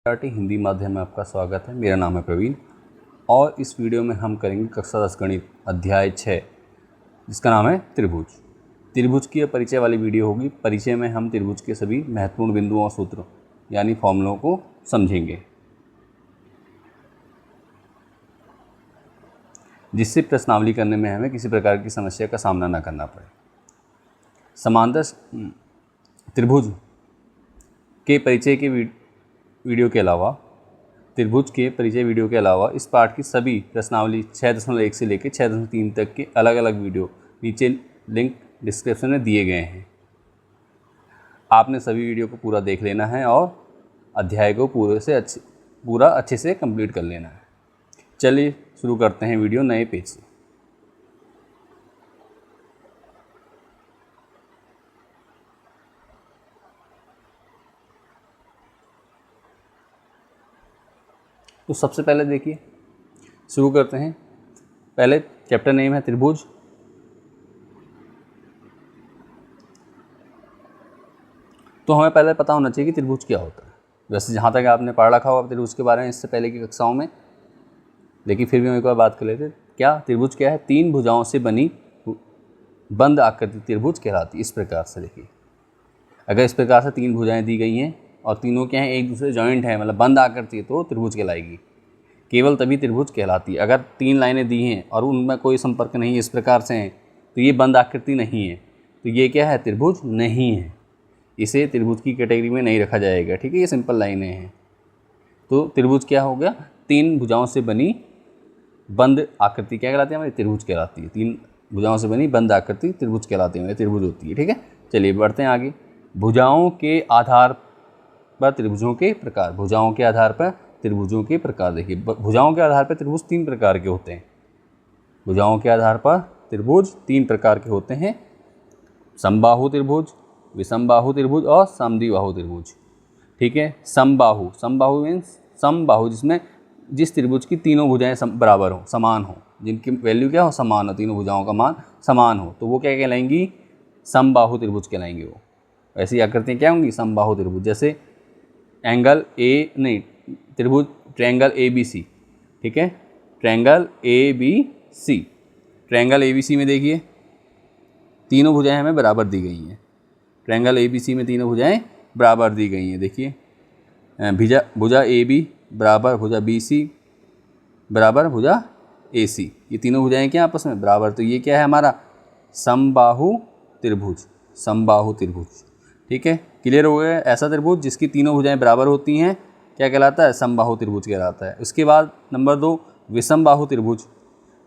हिंदी माध्यम में आपका स्वागत है। मेरा नाम है प्रवीण और इस वीडियो में हम करेंगे कक्षा 10 गणित अध्याय 6 जिसका नाम है त्रिभुज। त्रिभुज की परिचय वाली वीडियो होगी। परिचय में हम त्रिभुज के सभी महत्वपूर्ण बिंदुओं और सूत्रों यानी फॉर्मूलों को समझेंगे, जिससे प्रश्नावली करने में हमें किसी प्रकार की समस्या का सामना न करना पड़े। समांतर त्रिभुज के परिचय के वीडियो के अलावा इस पाठ की सभी प्रश्नावली 6.1 से लेकर 6.3 तक के अलग अलग वीडियो नीचे लिंक डिस्क्रिप्शन में दिए गए हैं। आपने सभी वीडियो को पूरा देख लेना है और अध्याय को पूरा अच्छे से कंप्लीट कर लेना है। चलिए शुरू करते हैं वीडियो नए पेज से। तो सबसे पहले देखिए, शुरू करते हैं। पहले चैप्टर नेम है त्रिभुज। तो हमें पहले पता होना चाहिए कि त्रिभुज क्या होता है। वैसे जहाँ तक आपने पढ़ रखा होगा त्रिभुज के बारे में इससे पहले की कक्षाओं में, लेकिन फिर भी हम एक बार बात कर लेते हैं। क्या त्रिभुज क्या है? 3 भुजाओं से बनी बंद आकृति त्रिभुज कहलाती है। इस प्रकार से देखिए, अगर इस प्रकार से 3 भुजाएं दी गई हैं और तीनों क्या हैं, एक दूसरे जॉइंट है, मतलब बंद आकृति है, तो त्रिभुज कहलाएगी। केवल तभी त्रिभुज कहलाती है। अगर 3 लाइनें दी हैं और उनमें कोई संपर्क नहीं है, इस प्रकार से हैं, तो ये बंद आकृति नहीं है, तो ये क्या है? त्रिभुज नहीं है। इसे त्रिभुज की कैटेगरी में नहीं रखा जाएगा। ठीक है, ये सिंपल लाइनें हैं। तो त्रिभुज क्या हो गया? 3 भुजाओं से बनी बंद आकृति क्या कहलाती है? हमारी त्रिभुज कहलाती है। 3 भुजाओं से बनी बंद आकृति त्रिभुज कहलाती है, हमारी त्रिभुज होती है। ठीक है, चलिए बढ़ते हैं आगे। भुजाओं के आधार पर त्रिभुजों के प्रकार। भुजाओं के आधार पर त्रिभुजों के प्रकार देखिए, भुजाओं के आधार पर त्रिभुज 3 प्रकार के होते हैं। भुजाओं के आधार पर त्रिभुज 3 प्रकार के होते हैं: समबाहु त्रिभुज, विषमबाहु त्रिभुज और समद्विबाहु त्रिभुज। ठीक है, समबाहु मीन्स समबाहु जिसमें जिस त्रिभुज की तीनों भुजाएं बराबर हो, समान हो, जिनकी वैल्यू क्या हो? समान हो, तीनों भुजाओं का मान समान हो, तो वो क्या कहलाएंगी? समबाहु त्रिभुज कहलाएंगे। वो ऐसी आकृतियाँ क्या होंगी? समबाहु त्रिभुज। जैसे त्रिभुज ट्रायंगल ABC। ठीक है, ट्रायंगल ABC में देखिए तीनों भुजाएं हमें बराबर दी गई हैं। ट्रायंगल ABC में तीनों भुजाएं बराबर दी गई हैं। देखिए, भुजा AB बराबर भुजा BC बराबर भुजा AC, ये तीनों भुजाएं क्या आपस में बराबर, तो ये क्या है? हमारा समबाहु त्रिभुज। समबाहु त्रिभुज। ठीक है, क्लियर हो गया? ऐसा त्रिभुज जिसकी तीनों भुजाएं बराबर होती हैं क्या कहलाता है? समबाहु त्रिभुज कहलाता है। उसके बाद नंबर 2 विषमबाहु त्रिभुज।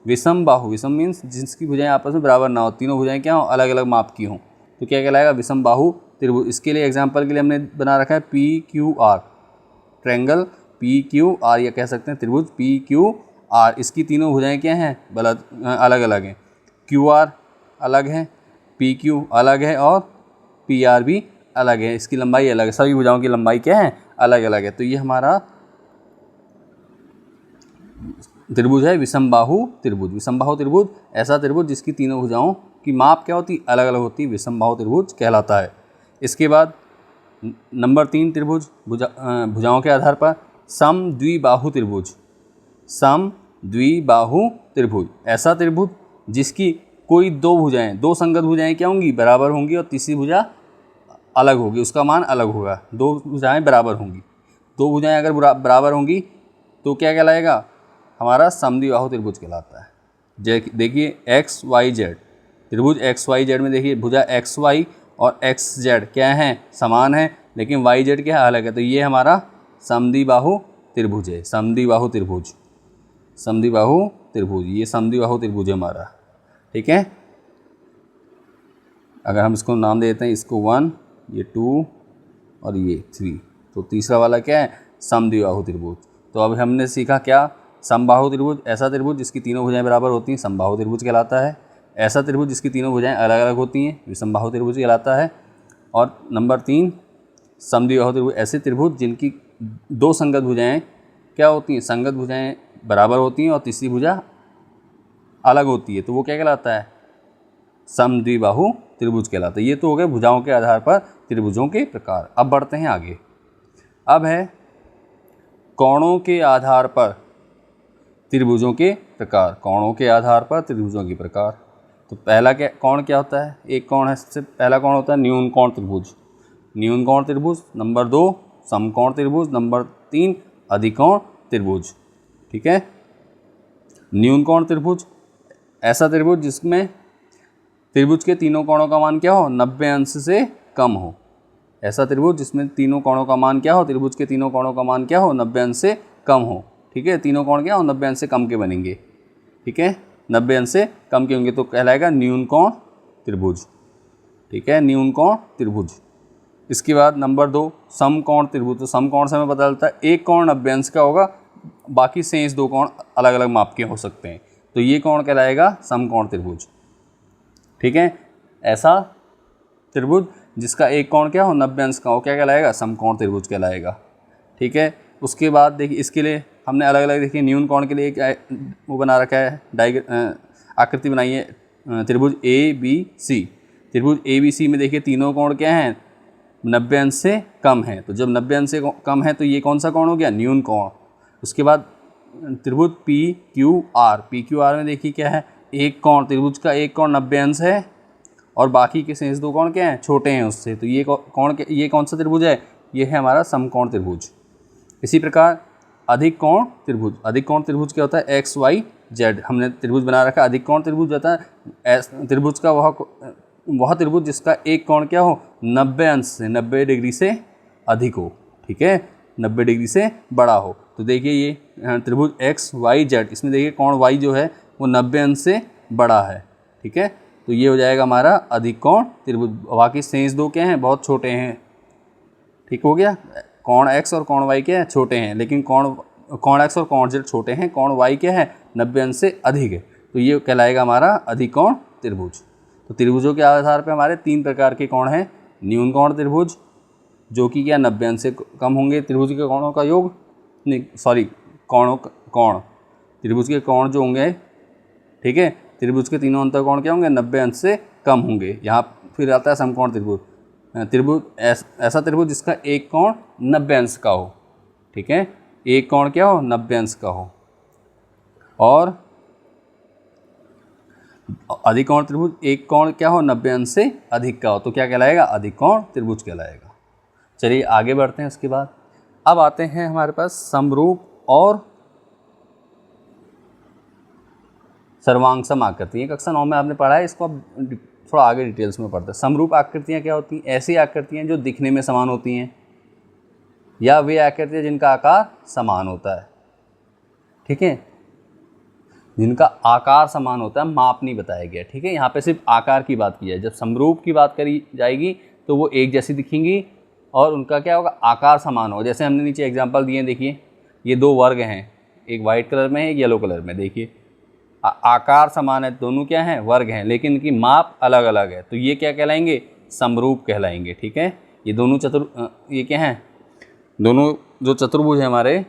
विषम मीन्स जिसकी भुजाएं आपस में बराबर ना हो, तीनों भुजाएं क्या हो? अलग अलग माप की हों, तो क्या कहलाएगा? विषमबाहु त्रिभुज। इसके लिए एग्जांपल के लिए हमने बना रखा है PQR, ट्रायंगल PQR, या कह सकते हैं त्रिभुज PQR। इसकी तीनों भुजाएं क्या हैं? अलग अलग हैं। QR अलग है, PQ अलग है और PR भी अलग है। इसकी लंबाई अलग है, सभी भुजाओं की लंबाई क्या है? अलग अलग है। तो ये हमारा त्रिभुज है विषमबाहु त्रिभुज। विषमबाहु त्रिभुज ऐसा त्रिभुज जिसकी तीनों भुजाओं की माप क्या होती? अलग अलग होती, विषमबाहु त्रिभुज कहलाता है। इसके बाद नंबर 3 त्रिभुज भुजाओं के आधार पर समद्विबाहु त्रिभुज। समद्विबाहु त्रिभुज ऐसा त्रिभुज जिसकी कोई 2 भुजाएं, 2 संगत भुजाएं क्या होंगी? बराबर होंगी और तीसरी भुजा अलग होगी, उसका मान अलग होगा। 2 भुजाएं बराबर होंगी। 2 भुजाएं अगर बराबर होंगी तो क्या कहलाएगा? हमारा समद्विबाहु त्रिभुज कहलाता है। देखिए XYZ त्रिभुज XYZ में देखिए भुजा XY और XZ क्या है? समान है, लेकिन YZ क्या है? अलग है, तो ये हमारा समद्विबाहु त्रिभुज है। समद्विबाहु त्रिभुज ये समद्विबाहु त्रिभुज है हमारा। ठीक है, अगर हम इसको नाम दे देते हैं, इसको 1, ये 2 और ये 3, तो तीसरा वाला क्या है? समद्विबाहु त्रिभुज। तो अब हमने सीखा क्या? समबाहु त्रिभुज ऐसा त्रिभुज जिसकी तीनों भुजाएं बराबर होती हैं, समबाहु त्रिभुज कहलाता है। ऐसा त्रिभुज जिसकी तीनों भुजाएं अलग अलग होती हैं, विषमबाहु त्रिभुज कहलाता है। और नंबर 3 समद्विबाहु त्रिभुज ऐसे त्रिभुज जिनकी 2 संगत भुजाएं क्या होती हैं? संगत भुजाएं बराबर होती हैं और तीसरी भुजा अलग होती है, तो वो क्या कहलाता है? समद्विबाहु त्रिभुज कहलाता है। ये तो हो गए भुजाओं के आधार पर त्रिभुजों के प्रकार। अब बढ़ते हैं आगे। अब है कोणों के आधार पर त्रिभुजों के प्रकार, कोणों के आधार पर त्रिभुजों के प्रकार। तो पहला क्या कोण क्या होता है, एक कोण है, सबसे पहला कोण होता है न्यून कोण त्रिभुज, न्यून कोण त्रिभुज। नंबर 2 समकोण त्रिभुज। नंबर 3 अधिकोण त्रिभुज। ठीक है, न्यून कोण त्रिभुज ऐसा त्रिभुज जिसमें त्रिभुज के तीनों कोणों का मान क्या हो, 90 अंश से कम हो। ऐसा त्रिभुज जिसमें तीनों कोणों का मान क्या हो, त्रिभुज के तीनों कोणों का मान क्या हो, 90 अंश से कम हो। ठीक है, तीनों कोण क्या हो, 90 अंश से कम के बनेंगे। ठीक है, 90 अंश से कम के होंगे तो कहलाएगा न्यून कोण त्रिभुज। ठीक है, न्यून कोण त्रिभुज। इसके बाद नंबर 2 समकोण त्रिभुज। तो समकोण से हमें पता चलता है एक कोण 90 अंश का होगा, बाकी शेष 2 कोण अलग अलग माप के हो सकते हैं, तो ये कोण कहलाएगा समकोण त्रिभुज। ठीक है, ऐसा त्रिभुज जिसका एक कोण क्या हो, 90 अंश का हो, क्या कहलाएगा, समकोण त्रिभुज कहलाएगा। ठीक है, उसके बाद देखिए इसके लिए हमने अलग अलग देखिए न्यून कोण के लिए एक वो बना रखा है, आकृति बनाई है त्रिभुज ABC। त्रिभुज ABC में देखिए तीनों कोण क्या हैं, 90 अंश से कम है। तो जब 90 अंश से कम है तो ये कौन सा कोण हो गया, न्यून कोण। उसके बाद त्रिभुज PQR में देखिए क्या है, एक कोण, त्रिभुज का एक कोण 90 अंश है और बाकी के शेष 2 कोण क्या हैं, छोटे हैं उससे। तो ये कोण, ये कौन सा त्रिभुज है, ये है हमारा समकोण त्रिभुज। इसी प्रकार अधिक कोण त्रिभुज। अधिक कोण त्रिभुज क्या होता है, XYZ हमने त्रिभुज बना रखा है। अधिक कोण त्रिभुज होता है त्रिभुज का वह त्रिभुज जिसका एक कोण क्या हो, 90 अंश से 90 डिग्री से अधिक हो। ठीक है, 90 डिग्री से बड़ा हो। तो देखिए ये त्रिभुज XYZ, इसमें देखिए कोण Y जो है वो 90 अंश से बड़ा है। ठीक है, तो ये हो जाएगा हमारा अधिक कोण त्रिभुज। बाकी शेष 2 क्या हैं, बहुत छोटे हैं। ठीक हो गया, कोण X और कोण Y क्या है, छोटे हैं, लेकिन कोण X और कोण Z छोटे हैं, कोण Y क्या है, 90 अंश से अधिक है। तो ये कहलाएगा हमारा अधिक कोण त्रिभुज। तो त्रिभुजों के आधार पर हमारे 3 प्रकार के कोण हैं। न्यून कोण त्रिभुज जो कि क्या 90 अंश से कम होंगे, त्रिभुज के कोणों का योग, नहीं सॉरी कोण त्रिभुज के कोण जो होंगे, ठीक है, त्रिभुज के तीनों अंतर कोण क्या होंगे, 90 अंश से कम होंगे। यहाँ फिर आता है समकोण त्रिभुज। त्रिभुज ऐसा त्रिभुज जिसका एक कोण 90 अंश का हो। ठीक है, एक कोण क्या हो, 90 अंश का हो। और अधिकोण त्रिभुज एक कोण क्या हो, 90 अंश से अधिक का हो, तो क्या कहलाएगा, अधिकोण त्रिभुज कहलाएगा। चलिए आगे बढ़ते हैं। उसके बाद अब आते हैं हमारे पास समरूप और सर्वांगसम आकृति। कक्षा 9 में आपने पढ़ा है, इसको अब थोड़ा आगे डिटेल्स में पढ़ते हैं। समरूप आकृतियाँ क्या होती हैं, ऐसी आकृतियाँ जो दिखने में समान होती हैं, या वे आकृतियाँ जिनका आकार समान होता है। ठीक है, जिनका आकार समान होता है, माप नहीं बताया गया। ठीक है, यहाँ पे सिर्फ आकार की बात की जाए। जब समरूप की बात करी जाएगी तो वो एक जैसी दिखेंगी और उनका क्या होगा, आकार समान होगा। जैसे हमने नीचे एग्जांपल दिए हैं, देखिए ये 2 वर्ग हैं, एक वाइट कलर में है, एक येलो कलर में। देखिए आकार समान है, दोनों क्या हैं, वर्ग हैं, लेकिन इनकी माप अलग अलग है, तो ये क्या कहलाएंगे, समरूप कहलाएंगे। ठीक है, ये दोनों ये क्या हैं, दोनों जो चतुर्भुज हैं हमारे,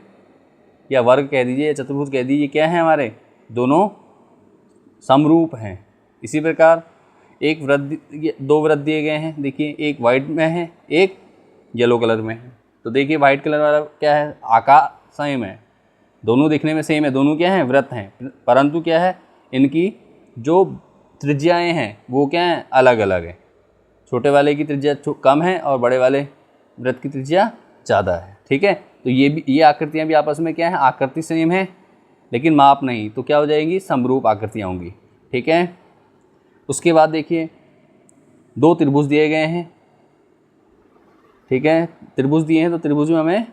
या वर्ग कह दीजिए या चतुर्भुज कह दीजिए, क्या हैं हमारे, दोनों समरूप हैं। इसी प्रकार एक वृत्त, 2 वृत्त दिए गए हैं, देखिए एक वाइट में है, एक येलो कलर में है। तो देखिए वाइट कलर वाला क्या है, आकार सेम है, दोनों दिखने में सेम है, दोनों क्या हैं, वृत्त हैं, परंतु क्या है, इनकी जो त्रिज्याएँ हैं वो क्या हैं, अलग अलग है। छोटे वाले की त्रिज्या कम है और बड़े वाले वृत्त की त्रिज्या ज़्यादा है। ठीक है, तो ये आकृतियाँ भी आपस में क्या है, आकृति सेम है लेकिन माप नहीं, तो क्या हो जाएगी, समरूप आकृतियाँ होंगी। ठीक है, उसके बाद देखिए 2 त्रिभुज दिए गए हैं। ठीक है, त्रिभुज दिए हैं, तो त्रिभुज में हमें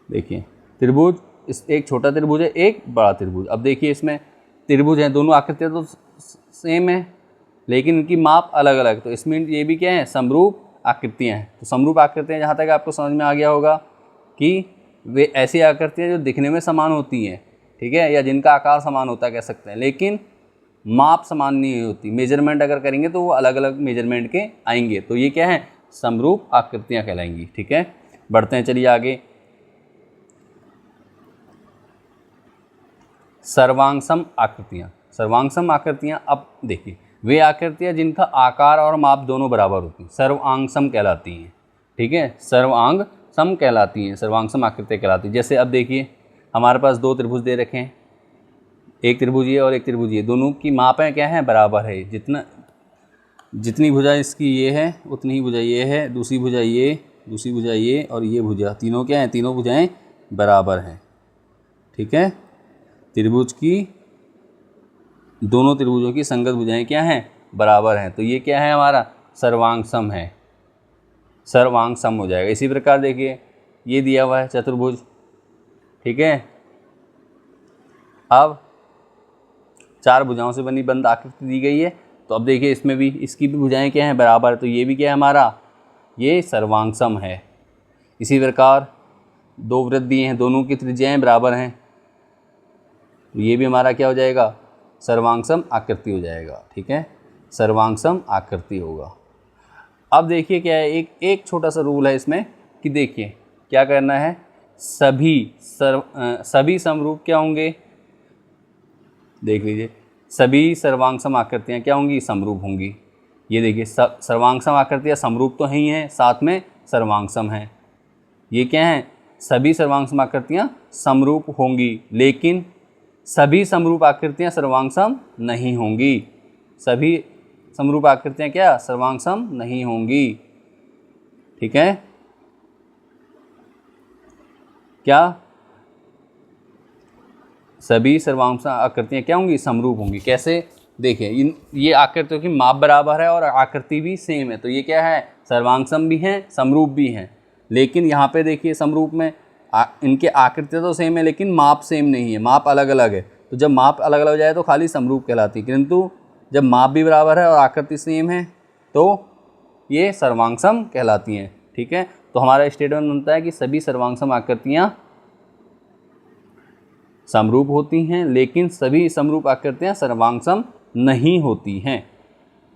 देखिए त्रिभुज, इस एक छोटा त्रिभुज है, एक बड़ा त्रिभुज। अब देखिए इसमें त्रिभुज हैं, दोनों आकृतियाँ तो सेम है लेकिन इनकी माप अलग अलग, तो इसमें ये भी क्या है, समरूप आकृतियाँ हैं। तो समरूप आकृतियाँ जहाँ तक आपको समझ में आ गया होगा कि वे ऐसी आकृतियाँ जो दिखने में समान होती हैं, ठीक है, या जिनका आकार समान होता है कह सकते हैं, लेकिन माप समान नहीं होती। मेजरमेंट अगर करेंगे तो वो अलग अलग मेजरमेंट के आएंगे, तो ये क्या है, समरूप आकृतियाँ कहलाएंगी। ठीक है, बढ़ते हैं, चलिए आगे। सर्वांगसम आकृतियाँ। सर्वांगसम आकृतियाँ, अब देखिए वे आकृतियाँ जिनका आकार और माप दोनों बराबर होती हैं, सर्वांगसम कहलाती हैं। ठीक है, सर्वांग सम कहलाती हैं, सर्वांग सम आकृतियाँ कहलाती हैं। जैसे अब देखिए हमारे पास दो त्रिभुज दे रखे हैं, एक त्रिभुज ये और एक त्रिभुज ये, दोनों की मापें क्या है, बराबर है। जितनी भुजा इसकी ये है उतनी ही भुजा ये है, दूसरी भुजा ये, दूसरी भुजा ये और ये भुजा, तीनों क्या हैं, तीनों भुजाएं बराबर हैं। ठीक है, त्रिभुज की दोनों त्रिभुजों की संगत भुजाएं क्या हैं, बराबर हैं। तो ये क्या है, हमारा सर्वांग सम है, सर्वांग सम हो जाएगा। इसी प्रकार देखिए ये दिया हुआ है चतुर्भुज। ठीक है, अब चार भुजाओं से बनी बंद आकृति दी गई है, तो अब देखिए इसमें भी इसकी भी भुजाएं क्या हैं, बराबर। तो ये भी क्या है हमारा, ये सर्वांग सम है। इसी प्रकार दो वृत्त दिए हैं, दोनों की त्रिज्याएं बराबर हैं, तो ये भी हमारा क्या हो जाएगा, सर्वांग सम आकृति हो जाएगा। ठीक है, सर्वांग सम आकृति होगा। अब देखिए क्या है, एक छोटा सा रूल है इसमें कि देखिए क्या करना है, सभी समरूप क्या होंगे, देख लीजिए, सभी सर्वांग सम आकृतियाँ क्या होंगी, समरूप होंगी। ये देखिए सर्वांग सम आकृतियाँ समरूप तो ही हैं, साथ में सर्वांग सम हैं। ये क्या हैं, सभी सर्वांग सम आकृतियाँ समरूप होंगी, लेकिन सभी समरूप आकृतियाँ सर्वांग सम नहीं होंगी। सभी समरूप आकृतियाँ क्या, सर्वांग सम नहीं होंगी। ठीक है, क्या सभी सर्वांग सम आकृतियाँ क्या होंगी, समरूप होंगी। कैसे, देखिए ये आकृतियों की माप बराबर है और आकृति भी सेम है, तो ये क्या है, सर्वांग सम भी हैं, समरूप भी हैं। लेकिन यहाँ पे देखिए समरूप में इनके आकृतियाँ तो सेम है लेकिन माप सेम नहीं है, माप अलग अलग है। तो जब माप अलग अलग हो जाए तो खाली समरूप कहलाती है, किंतु जब माप भी बराबर है और आकृति सेम है तो ये सर्वांग सम कहलाती हैं। ठीक है, तो हमारा स्टेटमेंट बनता है कि सभी सर्वांग सम आकृतियाँ समरूप होती हैं, लेकिन सभी समरूप आकृतियाँ सर्वांग सम नहीं होती हैं।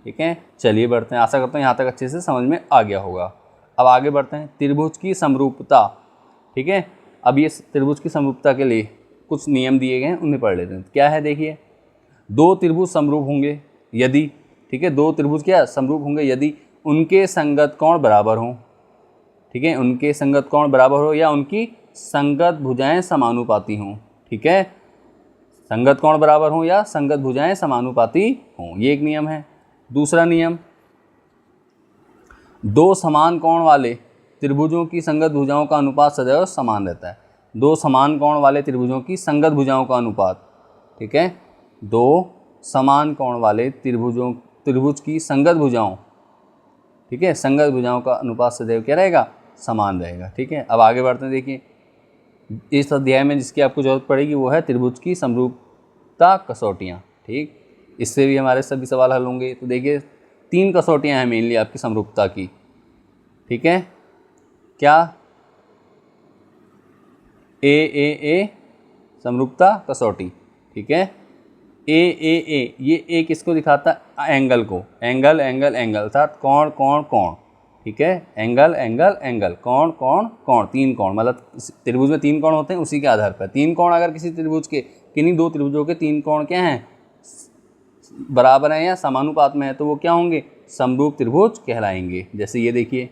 ठीक है, चलिए बढ़ते हैं। आशा करता हूँ यहाँ तक अच्छे से समझ में आ गया होगा। अब आगे बढ़ते हैं, त्रिभुज की समरूपता। ठीक है, अब ये त्रिभुज की समरूपता के लिए कुछ नियम दिए गए हैं, उन्हें पढ़ लेते हैं। क्या है, देखिए, दो त्रिभुज समरूप होंगे यदि, ठीक है, दो त्रिभुज क्या समरूप होंगे यदि उनके संगत कोण बराबर हों। ठीक है, उनके संगत कोण बराबर हो या उनकी संगत भुजाएं समानुपाती हों। ठीक है, संगत कोण बराबर हों या संगत भुजाएं समानुपाती हों, ये एक नियम है। दूसरा नियम, दो समान कोण वाले त्रिभुजों की संगत भुजाओं का अनुपात सदैव समान रहता है। दो समान कोण वाले त्रिभुजों की संगत भुजाओं का अनुपात, ठीक है, दो समान कोण वाले त्रिभुज की संगत भुजाओं, ठीक है, संगत भुजाओं का अनुपात सदैव क्या रहेगा, समान रहेगा। ठीक है, अब आगे बढ़ते हैं। देखिए इस अध्याय में जिसकी आपको जरूरत पड़ेगी वो है त्रिभुज की समरूपता कसौटियाँ। ठीक, इससे भी हमारे सभी सवाल हल होंगे। तो देखिए तीन कसौटियाँ हैं मेनली आपकी समरूपता की। ठीक है, क्या, ए समरूपता कसौटी। ठीक है, ए ये एक इसको दिखाता है एंगल को, एंगल अर्थात कोण कोण कोण। ठीक है, एंगल कोण कोण कोण, तीन कोण, मतलब त्रिभुज में तीन कोण होते हैं, उसी के आधार पर तीन कोण अगर किसी त्रिभुज के, किन्हीं दो त्रिभुजों के तीन कोण क्या हैं, बराबर हैं या समानुपात में है, तो वो क्या होंगे, समरूप त्रिभुज कहलाएंगे। जैसे ये देखिए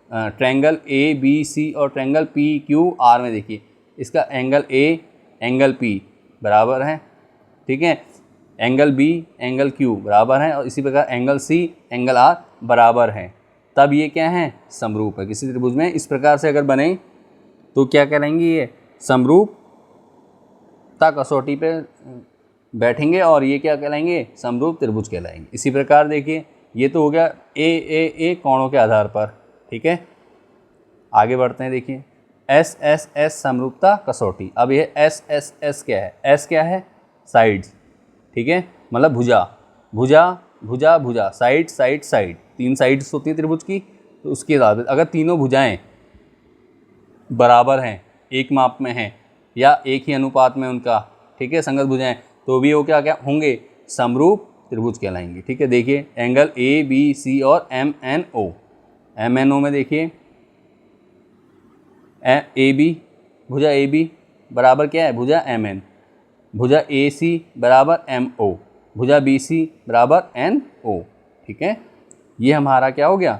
ट्रायंगल ABC और ट्रायंगल PQR में देखिए इसका एंगल A एंगल P बराबर है। ठीक है, एंगल B एंगल Q बराबर है और इसी प्रकार एंगल C एंगल R बराबर है, तब ये क्या है, समरूप है। किसी त्रिभुज में इस प्रकार से अगर बने तो क्या करेंगे, ये समरूपता कसौटी पे बैठेंगे और ये क्या कहलाएंगे, समरूप त्रिभुज कहलाएंगे। इसी प्रकार देखिए ये तो हो गया ए कोणों के आधार पर। ठीक है, आगे बढ़ते हैं। देखिए S समरूपता कसौटी। अब ये S क्या है, S क्या है, साइड्स। ठीक है, मतलब भुजा साइड, तीन साइड्स होती है त्रिभुज की, तो उसके हिसाब से अगर तीनों भुजाएं बराबर हैं, एक माप में हैं या एक ही अनुपात में उनका, ठीक है, संगत भुजाएं, तो भी वो क्या होंगे, समरूप त्रिभुज कहलाएंगे। ठीक है, देखिए एंगल ABC और MNO में देखिए भुजा AB बराबर क्या है, भुजा MN, भुजा AC बराबर MO, भुजा BC बराबर NO। ठीक है, ये हमारा क्या हो गया,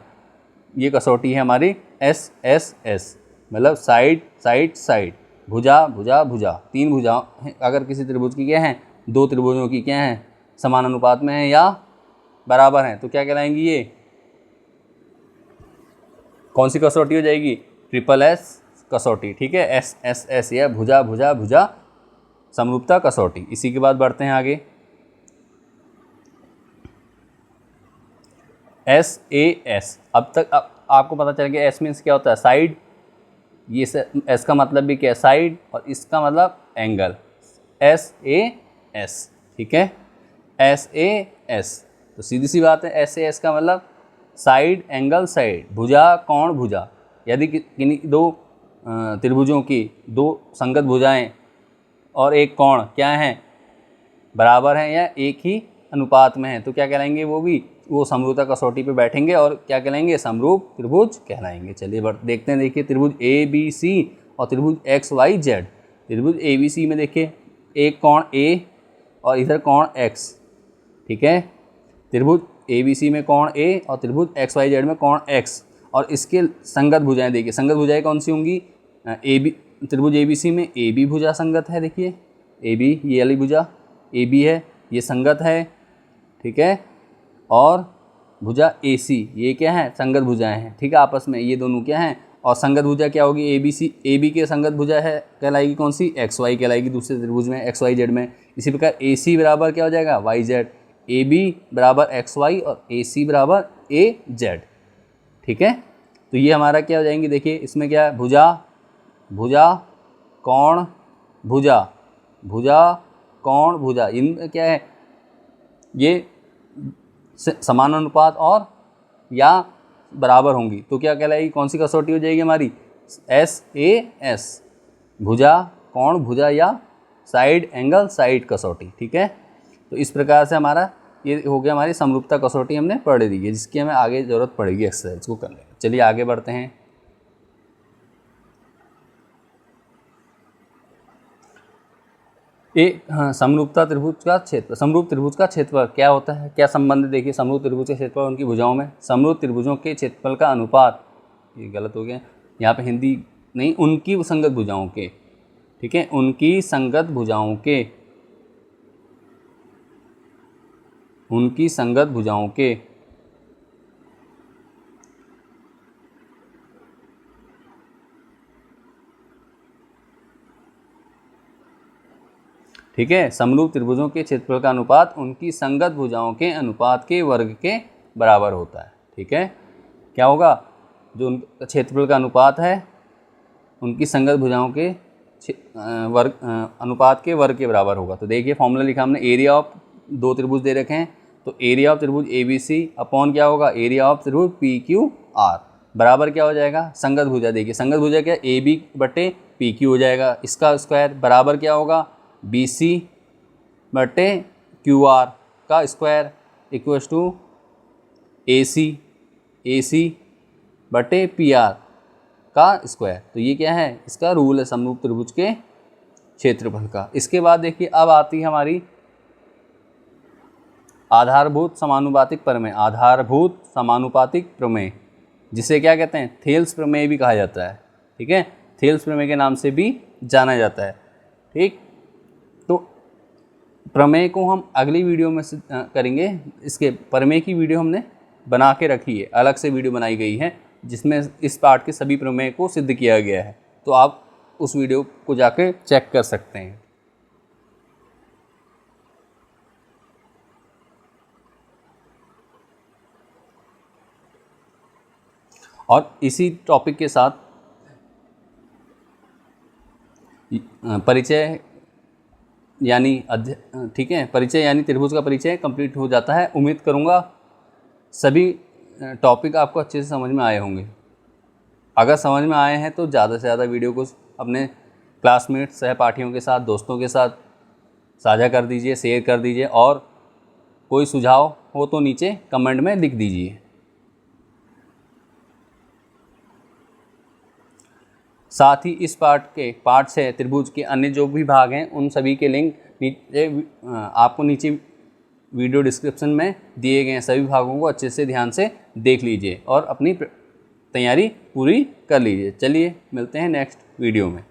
ये कसौटी है हमारी एस एस एस, मतलब साइड साइड साइड, भुजा भुजा भुजा, तीन भुजा अगर किसी त्रिभुज की क्या हैं, दो त्रिभुजों की क्या हैं, समान अनुपात में है या बराबर हैं, तो क्या कहलाएंगी ये, कौन सी कसौटी हो जाएगी, ट्रिपल एस कसौटी। ठीक है, एस एस एस, या भुजा भुजा भुजा समरूपता कसौटी। इसी के बाद बढ़ते हैं आगे, एस ए एस। अब तक आपको पता चल गया एस मीन्स क्या होता है, साइड, ये एस का मतलब भी क्या है, साइड, और इसका मतलब एंगल, एस ए एस। ठीक है, एस ए एस, तो सीधी सी बात है, एस ए एस का मतलब साइड एंगल साइड, भुजा कोण भुजा। यदि किन्हीं दो त्रिभुजों की दो संगत भुजाएं और एक कोण क्या हैं, बराबर हैं या एक ही अनुपात में हैं, तो क्या कहलाएंगे, वो समरूपता कसौटी पे बैठेंगे और क्या कहलाएंगे, समरूप त्रिभुज कहलाएंगे। चलिए देखते हैं, देखिए त्रिभुज ए बी सी और त्रिभुज एक्स वाई जेड। त्रिभुज ए बी सी में देखिए एक कोण ए और इधर कोण एक्स। ठीक है, त्रिभुज ए बी सी में कोण ए और त्रिभुज एक्स वाई जेड में कोण एक्स, और इसके संगत भुजाएं देखिए, संगत भुजाएं कौन सी होंगी, ए बी, त्रिभुज ए बी सी में ए बी भुजा संगत है, देखिए ए बी, ये वाली भुजा ए बी है, ये संगत है। ठीक है, और भुजा ए सी, ये क्या है, संगत भुजाएं हैं। ठीक है, आपस में ये दोनों क्या हैं, और संगत भुजा क्या होगी, A B C, A B के संगत भुजा है कहलाएगी कौन सी, एक्स वाई कहलाएगी दूसरे त्रिभुज में, एक्स वाई जेड में। इसी प्रकार ए सी बराबर क्या हो जाएगा, वाई जेड, ए बी बराबर एक्स वाई और ए सी बराबर ए जेड। ठीक है, तो ये हमारा क्या हो जाएंगे, देखिए इसमें क्या है, भुजा भुजा कोण भुजा, भुजा कोण भुजा, इनमें क्या है, ये समान अनुपात और या बराबर होंगी, तो क्या कहलाएगी, कौन सी कसौटी हो जाएगी हमारी, एस ए एस, भुजा कोण भुजा या साइड एंगल साइड कसौटी। ठीक है, तो इस प्रकार से हमारा ये हो गया, हमारी समरूपता कसौटी हमने पढ़ दी है, जिसकी हमें आगे ज़रूरत पड़ेगी एक्सरसाइज को करने। चलिए आगे बढ़ते हैं, हाँ, समरूपता त्रिभुज का क्षेत्र, समरूप त्रिभुज का क्षेत्रफल क्या होता है, क्या संबंध, देखिए समरूप त्रिभुज के क्षेत्रफल उनकी भुजाओं में, समरूप त्रिभुजों के क्षेत्रफल का अनुपात, ये गलत हो गया, यहाँ पे हिंदी नहीं, उनकी संगत भुजाओं के। ठीक है, उनकी संगत भुजाओं के, उनकी संगत भुजाओं के ठीक है, समरूप त्रिभुजों के क्षेत्रफल का अनुपात उनकी संगत भुजाओं के अनुपात के वर्ग के बराबर होता है। ठीक है, क्या होगा, जो उनका क्षेत्रफल का अनुपात है उनकी संगत भुजाओं के वर्ग अनुपात के वर्ग के बराबर होगा। तो देखिए फॉर्मूला लिखा हमने, एरिया ऑफ दो त्रिभुज दे रखे हैं, तो एरिया ऑफ त्रिभुज ए बी सी अपॉन क्या होगा, एरिया ऑफ त्रिभुज पी क्यू आर, बराबर क्या हो जाएगा, संगत भुजा, देखिए संगत भुजा क्या, ए बी बटे पी क्यू हो जाएगा, इसका स्क्वायर, बराबर क्या होगा, बी सी बटे क्यू आर का स्क्वायर इक्वल्स टू ए सी बटे पी आर का स्क्वायर। तो ये क्या है, इसका रूल है समरूप त्रिभुज के क्षेत्रफल का। इसके बाद देखिए अब आती है हमारी आधारभूत समानुपातिक प्रमेय, आधारभूत समानुपातिक प्रमेय, जिसे क्या कहते हैं, थेल्स प्रमेय भी कहा जाता है। ठीक है, थेल्स प्रमेय के नाम से भी जाना जाता है। ठीक, तो प्रमेय को हम अगली वीडियो में करेंगे, इसके प्रमेय की वीडियो हमने बना के रखी है, अलग से वीडियो बनाई गई है जिसमें इस पार्ट के सभी प्रमेय को सिद्ध किया गया है, तो आप उस वीडियो को जाके चेक कर सकते हैं। और इसी टॉपिक के साथ परिचय यानी ठीक है, परिचय यानी त्रिभुज का परिचय कंप्लीट हो जाता है। उम्मीद करूँगा सभी टॉपिक आपको अच्छे से समझ में आए होंगे। अगर समझ में आए हैं तो ज़्यादा से ज़्यादा वीडियो को अपने क्लासमेट सहपाठियों के साथ, दोस्तों के साथ साझा कर दीजिए, शेयर कर दीजिए, और कोई सुझाव हो तो नीचे कमेंट में लिख दीजिए। साथ ही इस पार्ट से त्रिभुज के अन्य जो भी भाग हैं उन सभी के लिंक नीचे आपको नीचे वीडियो डिस्क्रिप्शन में दिए गए हैं। सभी भागों को अच्छे से ध्यान से देख लीजिए और अपनी तैयारी पूरी कर लीजिए। चलिए मिलते हैं नेक्स्ट वीडियो में।